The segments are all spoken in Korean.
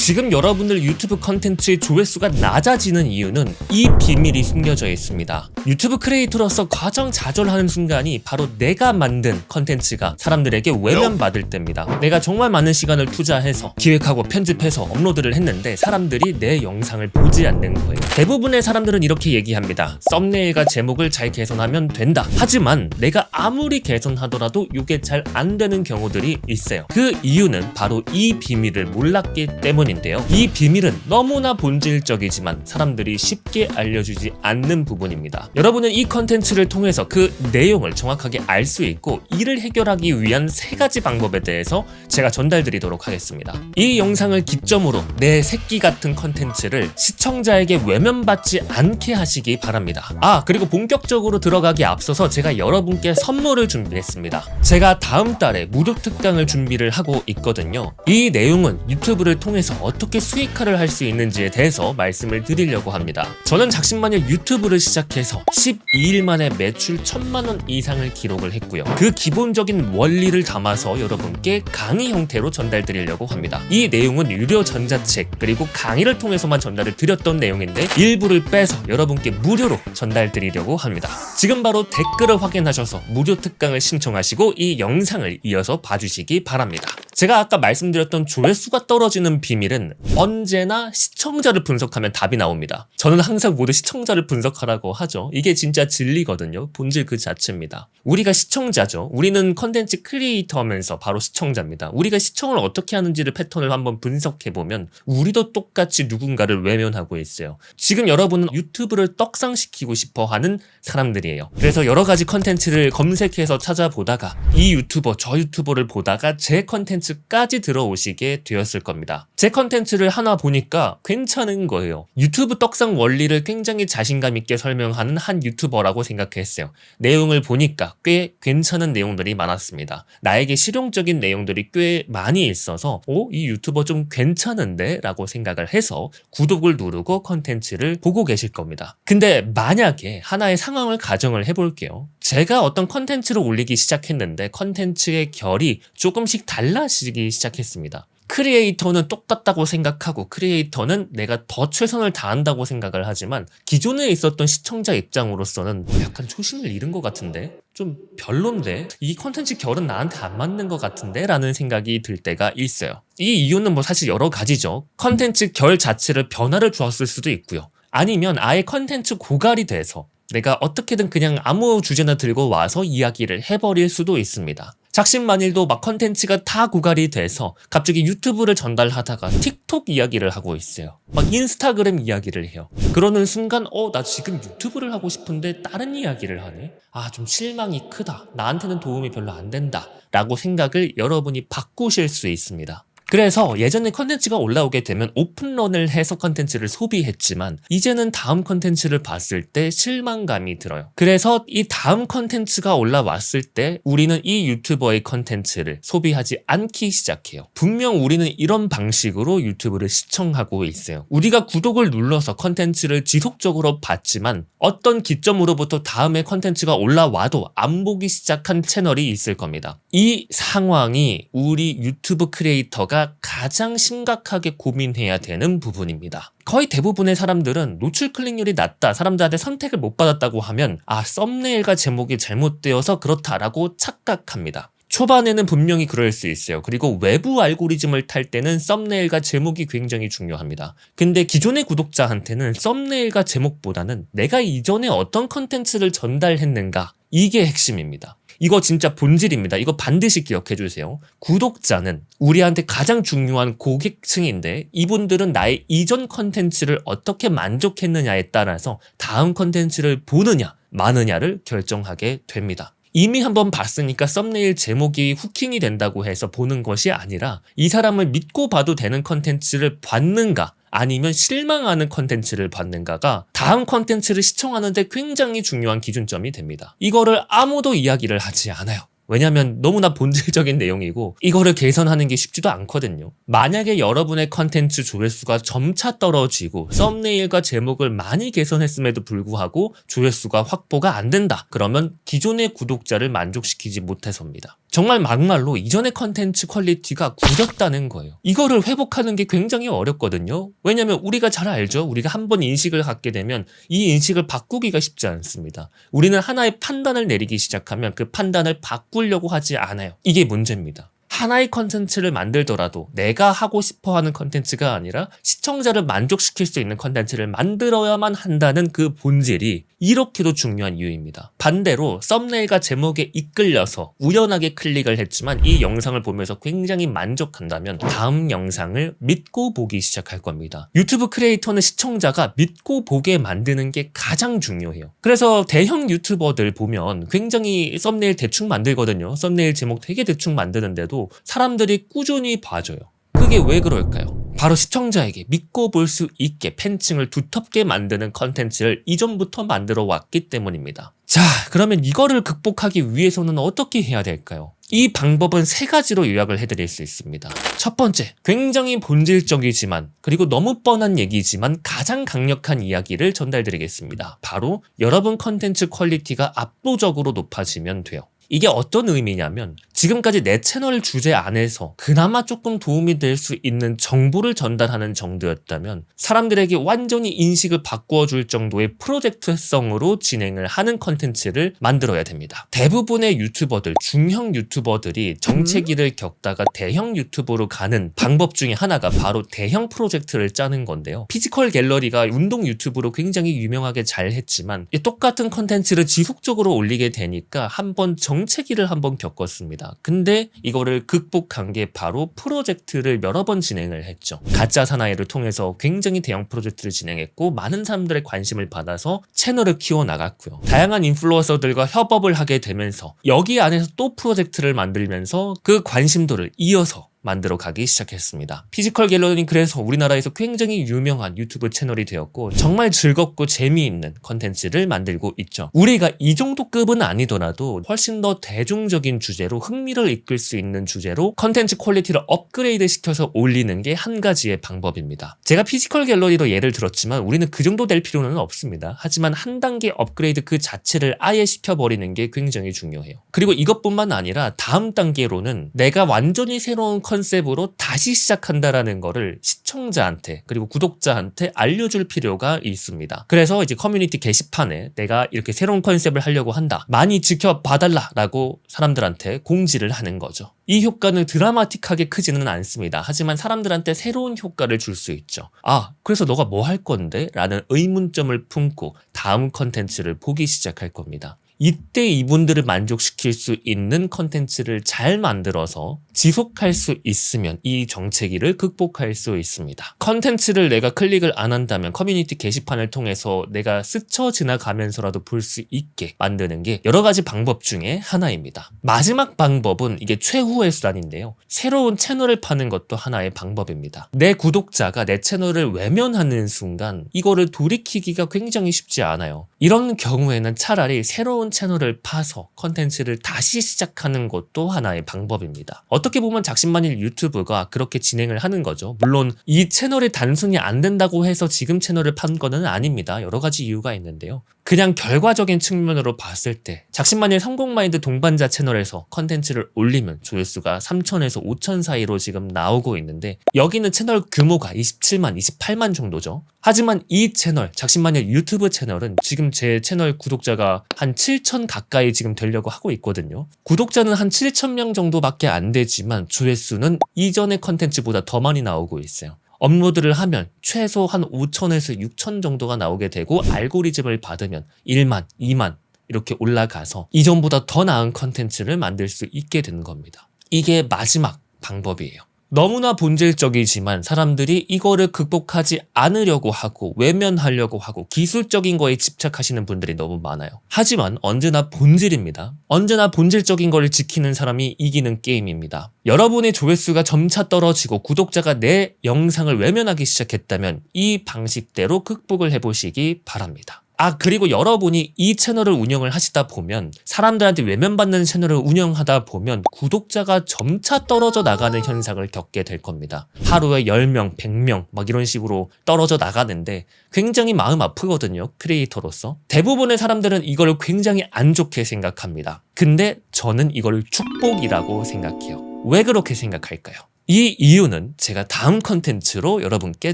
지금 여러분들 유튜브 컨텐츠의 조회수가 낮아지는 이유는 이 비밀이 숨겨져 있습니다. 유튜브 크리에이터로서 가장 좌절하는 순간이 바로 내가 만든 컨텐츠가 사람들에게 외면받을 때입니다. 내가 정말 많은 시간을 투자해서 기획하고 편집해서 업로드를 했는데 사람들이 내 영상을 보지 않는 거예요. 대부분의 사람들은 이렇게 얘기합니다. 썸네일과 제목을 잘 개선하면 된다. 하지만 내가 아무리 개선하더라도 이게 잘 안 되는 경우들이 있어요. 그 이유는 바로 이 비밀을 몰랐기 때문인데요. 이 비밀은 너무나 본질적이지만 사람들이 쉽게 알려주지 않는 부분입니다. 여러분은 이 컨텐츠를 통해서 그 내용을 정확하게 알 수 있고 이를 해결하기 위한 3가지 방법에 대해서 제가 전달드리도록 하겠습니다. 이 영상을 기점으로 내 새끼 같은 컨텐츠를 시청자에게 외면받지 않게 하시기 바랍니다. 그리고 본격적으로 들어가기 앞서서 제가 여러분께 선물을 준비했습니다. 제가 다음 달에 무료 특강을 준비를 하고 있거든요. 이 내용은 유튜브를 통해서 어떻게 수익화를 할 수 있는지에 대해서 말씀을 드리려고 합니다. 저는 작심만일 유튜브를 시작해서 12일 만에 매출 1000만 원 이상을 기록을 했고요. 그 기본적인 원리를 담아서 여러분께 강의 형태로 전달드리려고 합니다. 이 내용은 유료 전자책 그리고 강의를 통해서만 전달을 드렸던 내용인데 일부를 빼서 여러분께 무료로 전달드리려고 합니다. 지금 바로 댓글을 확인하셔서 무료 특강을 신청하시고 이 영상을 이어서 봐주시기 바랍니다. 제가 아까 말씀드렸던 조회수가 떨어지는 비밀은 언제나 시청자를 분석하면 답이 나옵니다. 저는 항상 모두 시청자를 분석하라고 하죠. 이게 진짜 진리거든요. 본질 그 자체입니다. 우리가 시청자죠. 우리는 컨텐츠 크리에이터면서 바로 시청자입니다. 우리가 시청을 어떻게 하는지를 패턴을 한번 분석해보면 우리도 똑같이 누군가를 외면하고 있어요. 지금 여러분은 유튜브를 떡상시키고 싶어하는 사람들이에요. 그래서 여러 가지 컨텐츠를 검색해서 찾아보다가 이 유튜버 저 유튜버를 보다가 제 컨텐츠까지 들어오시게 되었을 겁니다. 제 컨텐츠를 하나 보니까 괜찮은 거예요. 유튜브 떡상 원리를 굉장히 자신감 있게 설명하는 한 유튜버라고 생각했어요. 내용을 보니까 꽤 괜찮은 내용들이 많았습니다. 나에게 실용적인 내용들이 꽤 많이 있어서 이 유튜버 좀 괜찮은데? 라고 생각을 해서 구독을 누르고 컨텐츠를 보고 계실 겁니다. 근데 만약에 하나의 상황을 가정을 해볼게요. 제가 어떤 컨텐츠를 올리기 시작했는데 컨텐츠의 결이 조금씩 달라지기 시작했습니다. 크리에이터는 똑같다고 생각하고 크리에이터는 내가 더 최선을 다한다고 생각을 하지만 기존에 있었던 시청자 입장으로서는 약간 초심을 잃은 것 같은데? 좀 별론데? 이 컨텐츠 결은 나한테 안 맞는 것 같은데? 라는 생각이 들 때가 있어요. 이 이유는 사실 여러 가지죠. 컨텐츠 결 자체를 변화를 주었을 수도 있고요. 아니면 아예 컨텐츠 고갈이 돼서 내가 어떻게든 그냥 아무 주제나 들고 와서 이야기를 해버릴 수도 있습니다. 작심만일도 컨텐츠가 다 고갈이 돼서 갑자기 유튜브를 전달하다가 틱톡 이야기를 하고 있어요. 인스타그램 이야기를 해요. 그러는 순간 나 지금 유튜브를 하고 싶은데 다른 이야기를 하네? 좀 실망이 크다. 나한테는 도움이 별로 안 된다. 라고 생각을 여러분이 바꾸실 수 있습니다. 그래서 예전에 컨텐츠가 올라오게 되면 오픈런을 해서 컨텐츠를 소비했지만 이제는 다음 컨텐츠를 봤을 때 실망감이 들어요. 그래서 이 다음 컨텐츠가 올라왔을 때 우리는 이 유튜버의 컨텐츠를 소비하지 않기 시작해요. 분명 우리는 이런 방식으로 유튜브를 시청하고 있어요. 우리가 구독을 눌러서 컨텐츠를 지속적으로 봤지만 어떤 기점으로부터 다음에 컨텐츠가 올라와도 안 보기 시작한 채널이 있을 겁니다. 이 상황이 우리 유튜브 크리에이터가 가장 심각하게 고민해야 되는 부분입니다. 거의 대부분의 사람들은 노출 클릭률이 낮다, 사람들한테 선택을 못 받았다고 하면 썸네일과 제목이 잘못되어서 그렇다라고 착각합니다. 초반에는 분명히 그럴 수 있어요. 그리고 외부 알고리즘을 탈 때는 썸네일과 제목이 굉장히 중요합니다. 근데 기존의 구독자한테는 썸네일과 제목보다는 내가 이전에 어떤 컨텐츠를 전달했는가, 이게 핵심입니다. 이거 진짜 본질입니다. 이거 반드시 기억해 주세요. 구독자는 우리한테 가장 중요한 고객층인데 이분들은 나의 이전 컨텐츠를 어떻게 만족했느냐에 따라서 다음 컨텐츠를 보느냐 마느냐를 결정하게 됩니다. 이미 한번 봤으니까 썸네일 제목이 후킹이 된다고 해서 보는 것이 아니라 이 사람을 믿고 봐도 되는 컨텐츠를 봤는가 아니면 실망하는 컨텐츠를 봤는가가 다음 컨텐츠를 시청하는데 굉장히 중요한 기준점이 됩니다. 이거를 아무도 이야기를 하지 않아요. 왜냐면 너무나 본질적인 내용이고 이거를 개선하는 게 쉽지도 않거든요. 만약에 여러분의 컨텐츠 조회수가 점차 떨어지고 썸네일과 제목을 많이 개선했음에도 불구하고 조회수가 확보가 안 된다. 그러면 기존의 구독자를 만족시키지 못해서입니다. 정말 막말로 이전의 컨텐츠 퀄리티가 구렸다는 거예요. 이거를 회복하는 게 굉장히 어렵거든요. 왜냐면 우리가 잘 알죠. 우리가 한번 인식을 갖게 되면 이 인식을 바꾸기가 쉽지 않습니다. 우리는 하나의 판단을 내리기 시작하면 그 판단을 바꾸려고 하지 않아요. 이게 문제입니다. 하나의 컨텐츠를 만들더라도 내가 하고 싶어하는 컨텐츠가 아니라 시청자를 만족시킬 수 있는 컨텐츠를 만들어야만 한다는 그 본질이 이렇게도 중요한 이유입니다. 반대로 썸네일과 제목에 이끌려서 우연하게 클릭을 했지만 이 영상을 보면서 굉장히 만족한다면 다음 영상을 믿고 보기 시작할 겁니다. 유튜브 크리에이터는 시청자가 믿고 보게 만드는 게 가장 중요해요. 그래서 대형 유튜버들 보면 굉장히 썸네일 대충 만들거든요. 썸네일 제목 되게 대충 만드는데도 사람들이 꾸준히 봐줘요. 그게 왜 그럴까요? 바로 시청자에게 믿고 볼 수 있게 팬층을 두텁게 만드는 컨텐츠를 이전부터 만들어 왔기 때문입니다. 자, 그러면 이거를 극복하기 위해서는 어떻게 해야 될까요? 이 방법은 3가지로 요약을 해드릴 수 있습니다. 첫 번째, 굉장히 본질적이지만 그리고 너무 뻔한 얘기지만 가장 강력한 이야기를 전달드리겠습니다. 바로 여러분 컨텐츠 퀄리티가 압도적으로 높아지면 돼요. 이게 어떤 의미냐면 지금까지 내 채널 주제 안에서 그나마 조금 도움이 될 수 있는 정보를 전달하는 정도였다면 사람들에게 완전히 인식을 바꾸어 줄 정도의 프로젝트성으로 진행을 하는 컨텐츠를 만들어야 됩니다. 대부분의 유튜버들, 중형 유튜버들이 정체기를 겪다가 대형 유튜버로 가는 방법 중에 하나가 바로 대형 프로젝트를 짜는 건데요. 피지컬 갤러리가 운동 유튜브로 굉장히 유명하게 잘 했지만 똑같은 컨텐츠를 지속적으로 올리게 되니까 한번 정체기를 한번 겪었습니다. 근데 이거를 극복한 게 바로 프로젝트를 여러 번 진행을 했죠. 가짜 사나이를 통해서 굉장히 대형 프로젝트를 진행했고 많은 사람들의 관심을 받아서 채널을 키워나갔고요. 다양한 인플루언서들과 협업을 하게 되면서 여기 안에서 또 프로젝트를 만들면서 그 관심도를 이어서 만들어 가기 시작했습니다. 피지컬 갤러리는 그래서 우리나라에서 굉장히 유명한 유튜브 채널이 되었고 정말 즐겁고 재미있는 컨텐츠를 만들고 있죠. 우리가 이 정도 급은 아니더라도 훨씬 더 대중적인 주제로 흥미를 이끌 수 있는 주제로 컨텐츠 퀄리티를 업그레이드 시켜서 올리는 게 한 가지의 방법입니다. 제가 피지컬 갤러리로 예를 들었지만 우리는 그 정도 될 필요는 없습니다. 하지만 한 단계 업그레이드 그 자체를 아예 시켜버리는 게 굉장히 중요해요. 그리고 이것뿐만 아니라 다음 단계로는 내가 완전히 새로운 컨셉으로 다시 시작한다라는 거를 시청자한테 그리고 구독자한테 알려줄 필요가 있습니다. 그래서 이제 커뮤니티 게시판에 내가 이렇게 새로운 컨셉을 하려고 한다. 많이 지켜봐달라 라고 사람들한테 공지를 하는 거죠. 이 효과는 드라마틱하게 크지는 않습니다. 하지만 사람들한테 새로운 효과를 줄 수 있죠. 아, 그래서 너가 뭐 할 건데? 라는 의문점을 품고 다음 컨텐츠를 보기 시작할 겁니다. 이때 이분들을 만족시킬 수 있는 컨텐츠를 잘 만들어서 지속할 수 있으면 이 정체기를 극복할 수 있습니다. 컨텐츠를 내가 클릭을 안 한다면 커뮤니티 게시판을 통해서 내가 스쳐 지나가면서라도 볼 수 있게 만드는 게 여러 가지 방법 중에 하나입니다. 마지막 방법은 이게 최후의 수단인데요. 새로운 채널을 파는 것도 하나의 방법입니다. 내 구독자가 내 채널을 외면하는 순간 이거를 돌이키기가 굉장히 쉽지 않아요. 이런 경우에는 차라리 새로운 채널을 파서 컨텐츠를 다시 시작하는 것도 하나의 방법입니다. 어떻게 보면 작심만일 유튜브가 그렇게 진행을 하는 거죠. 물론 이 채널이 단순히 안 된다고 해서 지금 채널을 판 거는 아닙니다. 여러 가지 이유가 있는데요. 그냥 결과적인 측면으로 봤을 때 작심만일 성공마인드 동반자 채널에서 컨텐츠를 올리면 조회수가 3,000에서 5,000 사이로 지금 나오고 있는데 여기는 채널 규모가 27만, 28만 정도죠. 하지만 이 채널, 작심만일 유튜브 채널은 지금 제 채널 구독자가 한 7,000 가까이 지금 되려고 하고 있거든요. 구독자는 한 7,000명 정도밖에 안 되지만 조회수는 이전의 컨텐츠보다 더 많이 나오고 있어요. 업로드를 하면 최소 한 5,000에서 6,000 정도가 나오게 되고 알고리즘을 받으면 1만, 2만 이렇게 올라가서 이전보다 더 나은 컨텐츠를 만들 수 있게 되는 겁니다. 이게 마지막 방법이에요. 너무나 본질적이지만 사람들이 이거를 극복하지 않으려고 하고 외면하려고 하고 기술적인 거에 집착하시는 분들이 너무 많아요. 하지만 언제나 본질입니다. 언제나 본질적인 거를 지키는 사람이 이기는 게임입니다. 여러분의 조회수가 점차 떨어지고 구독자가 내 영상을 외면하기 시작했다면 이 방식대로 극복을 해보시기 바랍니다. 그리고 여러분이 이 채널을 운영을 하시다 보면 사람들한테 외면받는 채널을 운영하다 보면 구독자가 점차 떨어져 나가는 현상을 겪게 될 겁니다. 하루에 10명, 100명 막 이런 식으로 떨어져 나가는데 굉장히 마음 아프거든요. 크리에이터로서. 대부분의 사람들은 이걸 굉장히 안 좋게 생각합니다. 근데 저는 이걸 축복이라고 생각해요. 왜 그렇게 생각할까요? 이 이유는 제가 다음 컨텐츠로 여러분께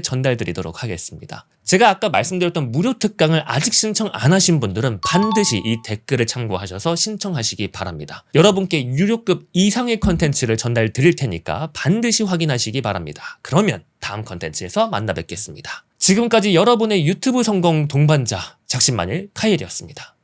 전달드리도록 하겠습니다. 제가 아까 말씀드렸던 무료 특강을 아직 신청 안 하신 분들은 반드시 이 댓글을 참고하셔서 신청하시기 바랍니다. 여러분께 유료급 이상의 컨텐츠를 전달 드릴 테니까 반드시 확인하시기 바랍니다. 그러면 다음 컨텐츠에서 만나 뵙겠습니다. 지금까지 여러분의 유튜브 성공 동반자 작심만일 카이엘이었습니다.